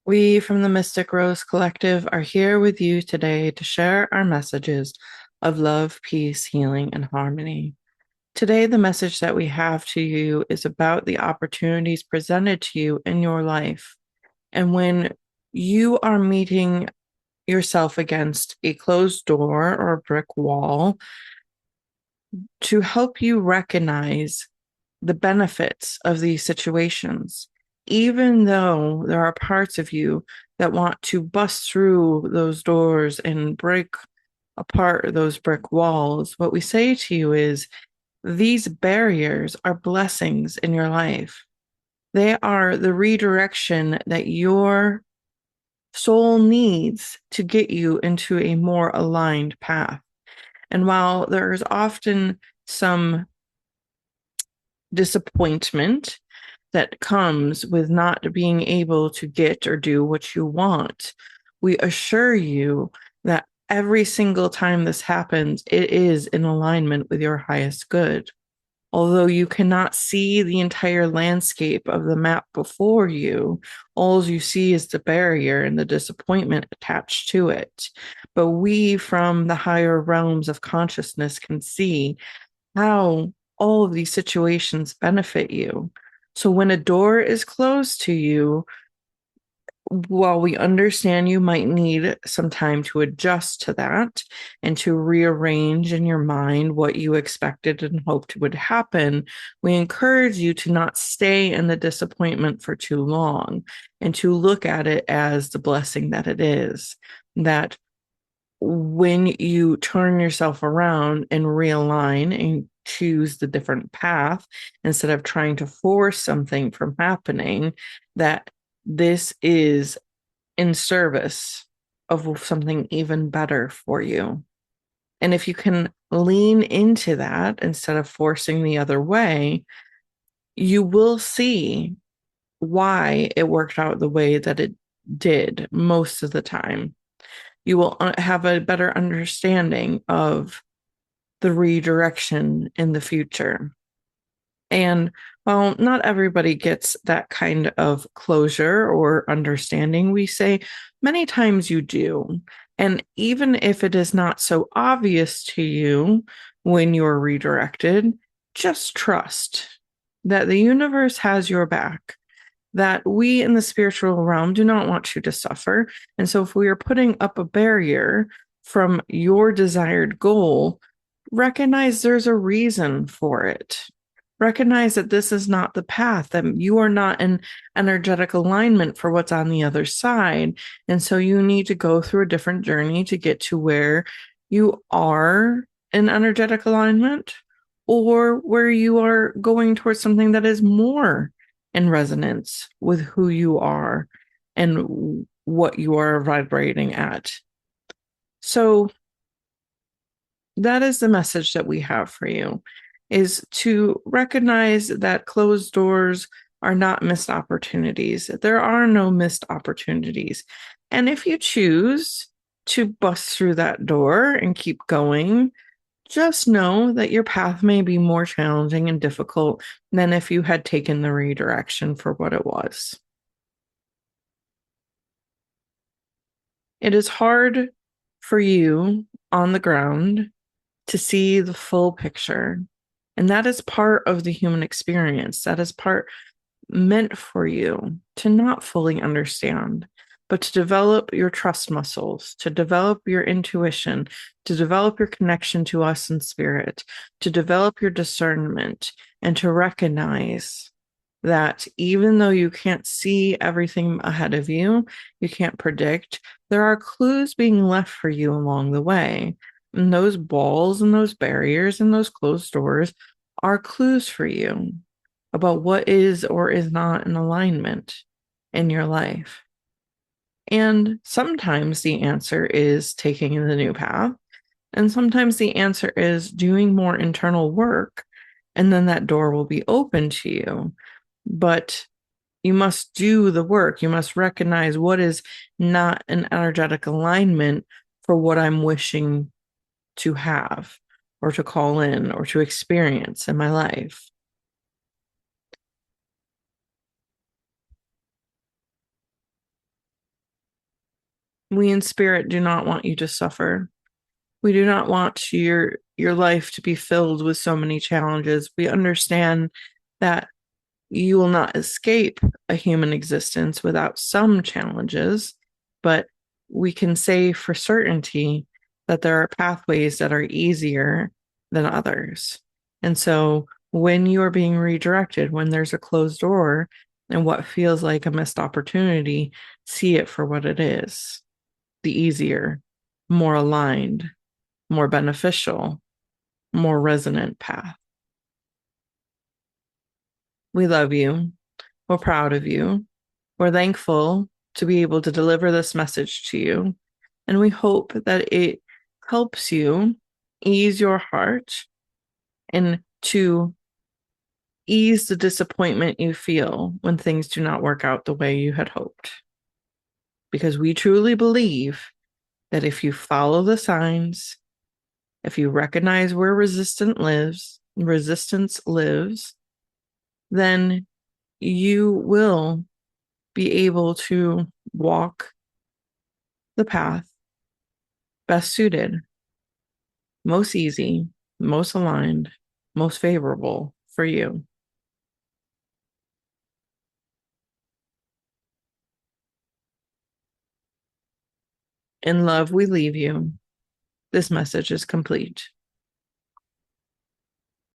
We from the Mystic Rose Collective are here with you today to share our messages of love, peace, healing, and harmony. Today, the message that we have to you is about the opportunities presented to you in your life. And when you are meeting yourself against a closed door or a brick wall, to help you recognize the benefits of these situations, even though there are parts of you that want to bust through those doors and break apart those brick walls. What we say to you is these barriers are blessings in your life. They are the redirection that your soul needs to get you into a more aligned path. And while there is often some disappointment that comes with not being able to get or do what you want, we assure you that every single time this happens, it is in alignment with your highest good. Although you cannot see the entire landscape of the map before you, all you see is the barrier and the disappointment attached to it. But we from the higher realms of consciousness can see how all of these situations benefit you. So when a door is closed to you, while we understand you might need some time to adjust to that and to rearrange in your mind what you expected and hoped would happen, we encourage you to not stay in the disappointment for too long and to look at it as the blessing that it is. That when you turn yourself around and realign and choose the different path instead of trying to force something from happening, that this is in service of something even better for you. And if you can lean into that instead of forcing the other way, you will see why it worked out the way that it did most of the time. You will have a better understanding of the redirection in the future. And while not everybody gets that kind of closure or understanding, we say many times you do. And even if it is not so obvious to you when you're redirected, just trust that the universe has your back, that we in the spiritual realm do not want you to suffer. And so if we are putting up a barrier from your desired goal, recognize there's a reason for it. Recognize that this is not the path, that you are not in energetic alignment for what's on the other side. And so you need to go through a different journey to get to where you are in energetic alignment or where you are going towards something that is more in resonance with who you are and what you are vibrating at. So that is the message that we have for you, is to recognize that closed doors are not missed opportunities. There are no missed opportunities. And if you choose to bust through that door and keep going, just know that your path may be more challenging and difficult than if you had taken the redirection for what it was. It is hard for you on the ground to see the full picture. And that is part of the human experience. That is part meant for you to not fully understand, but to develop your trust muscles, to develop your intuition, to develop your connection to us in spirit, to develop your discernment, and to recognize that even though you can't see everything ahead of you, you can't predict, there are clues being left for you along the way. And those walls and those barriers and those closed doors are clues for you about what is or is not in alignment in your life. And sometimes the answer is taking the new path. And sometimes the answer is doing more internal work. And then that door will be open to you. But you must do the work. You must recognize what is not an energetic alignment for what I'm wishing to have or to call in or to experience in my life. We in spirit do not want you to suffer. We do not want your life to be filled with so many challenges. We understand that you will not escape a human existence without some challenges, but we can say for certainty that there are pathways that are easier than others. And so when you are being redirected, when there's a closed door and what feels like a missed opportunity, see it for what it is: the easier, more aligned, more beneficial, more resonant path. We love you. We're proud of you. We're thankful to be able to deliver this message to you. And we hope that it helps you ease your heart and to ease the disappointment you feel when things do not work out the way you had hoped. Because we truly believe that if you follow the signs, if you recognize where resistance lives, then you will be able to walk the path best suited, most easy, most aligned, most favorable for you. In love, we leave you. This message is complete.